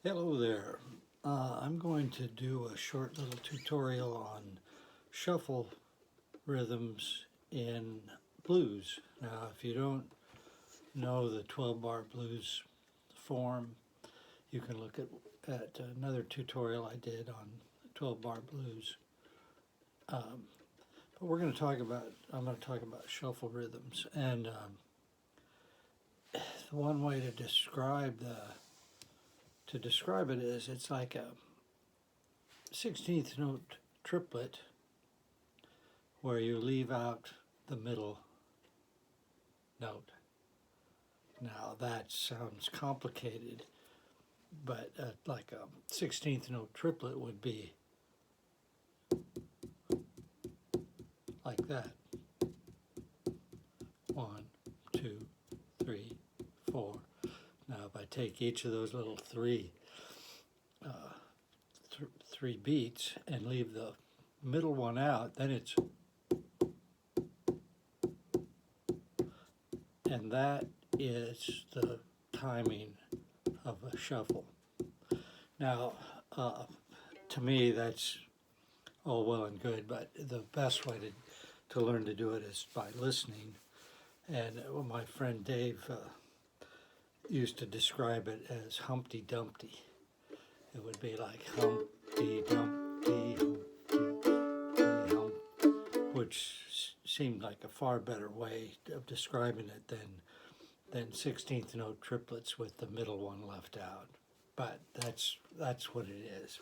Hello there. I'm going to do a short little tutorial on shuffle rhythms in blues. Now, if you don't know the 12 bar blues form, you can look at another tutorial I did on 12 bar blues. But I'm going to talk about shuffle rhythms. And one way to describe it is it's like a 16th note triplet where you leave out the middle note. Now that sounds complicated, but like a 16th note triplet would be like that. 1, 2, 3, 4. Now if I take each of those little three beats and leave the middle one out, then it's, and that is the timing of a shuffle. Now, to me, that's all well and good, but the best way to learn to do it is by listening. And my friend Dave used to describe it as Humpty Dumpty. It would be like Humpty Dumpty, Humpty Hump, which seemed like a far better way of describing it than 16th note triplets with the middle one left out. But that's what it is.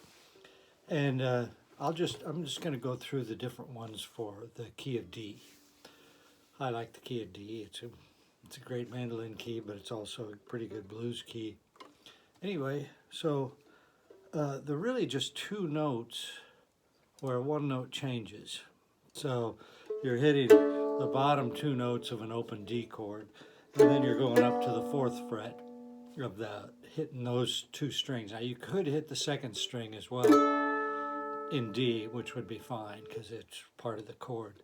And I'm just going to go through the different ones for the key of D. I like the key of D. It's a great mandolin key, but it's also a pretty good blues key. Anyway, so there are really just two notes where one note changes. So you're hitting the bottom two notes of an open D chord, and then you're going up to the 4th fret of hitting those two strings. Now you could hit the 2nd string as well in D, which would be fine because it's part of the chord.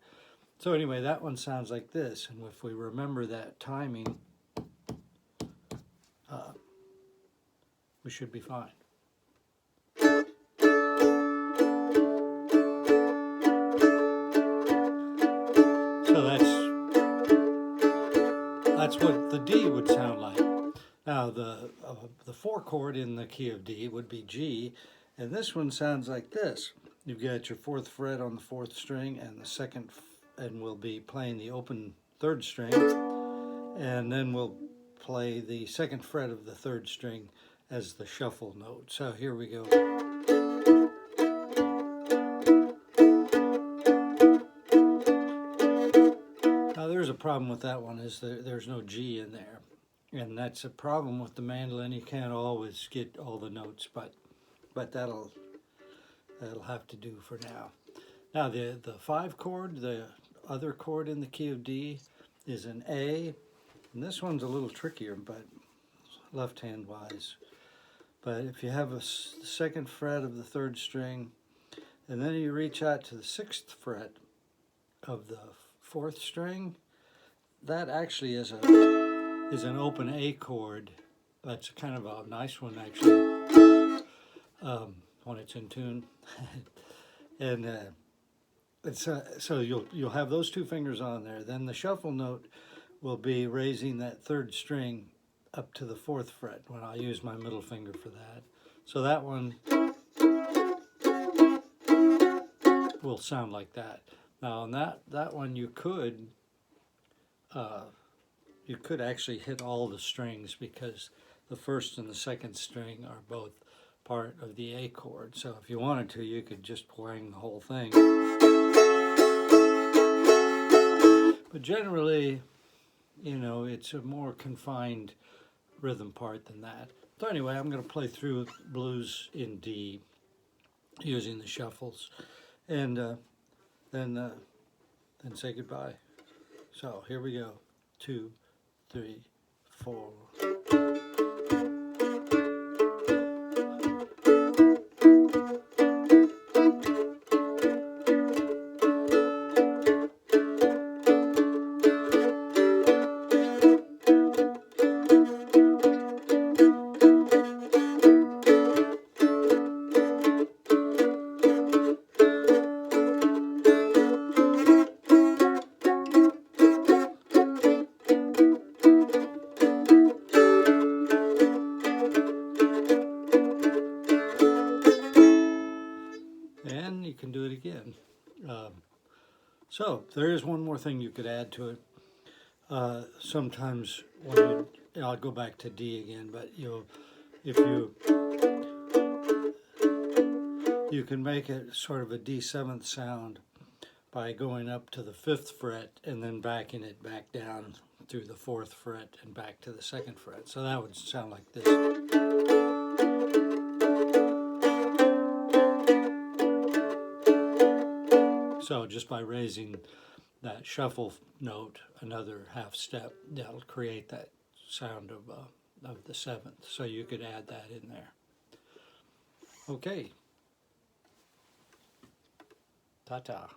So anyway, that one sounds like this, and if we remember that timing, we should be fine. So that's what the D would sound like. Now the 4 chord in the key of D would be G, and this one sounds like this. You've got your 4th fret on the 4th string, and the 2nd, and we'll be playing the open 3rd string, and then we'll play the 2nd fret of the 3rd string as the shuffle note. So here we go. Now there's a problem with that one, is there's no G in there. And that's a problem with the mandolin. You can't always get all the notes, but that'll have to do for now. Now the 5 chord, the other chord in the key of D, is an A, and this one's a little trickier, but left hand wise. But if you have a 2nd fret of the 3rd string, and then you reach out to the 6th fret of the 4th string, that actually is an open A chord. That's kind of a nice one actually, when it's in tune. And so you'll have those two fingers on there. Then the shuffle note will be raising that 3rd string up to the 4th fret when I use my middle finger for that. So that one will sound like that. Now on that one you could actually hit all the strings, because the 1st and the 2nd string are both part of the A chord. So if you wanted to, you could just wang the whole thing. But generally, it's a more confined rhythm part than that. So anyway, I'm going to play through blues in D using the shuffles, and then say goodbye. So here we go. 2, 3, 4. So there is one more thing you could add to it. Sometimes when I'll go back to D again, but if you can make it sort of a D7th sound by going up to the 5th fret and then backing it back down through the 4th fret and back to the 2nd fret. So that would sound like this. So just by raising that shuffle note another half step, that'll create that sound of the 7th. So you could add that in there. Okay. Ta-ta.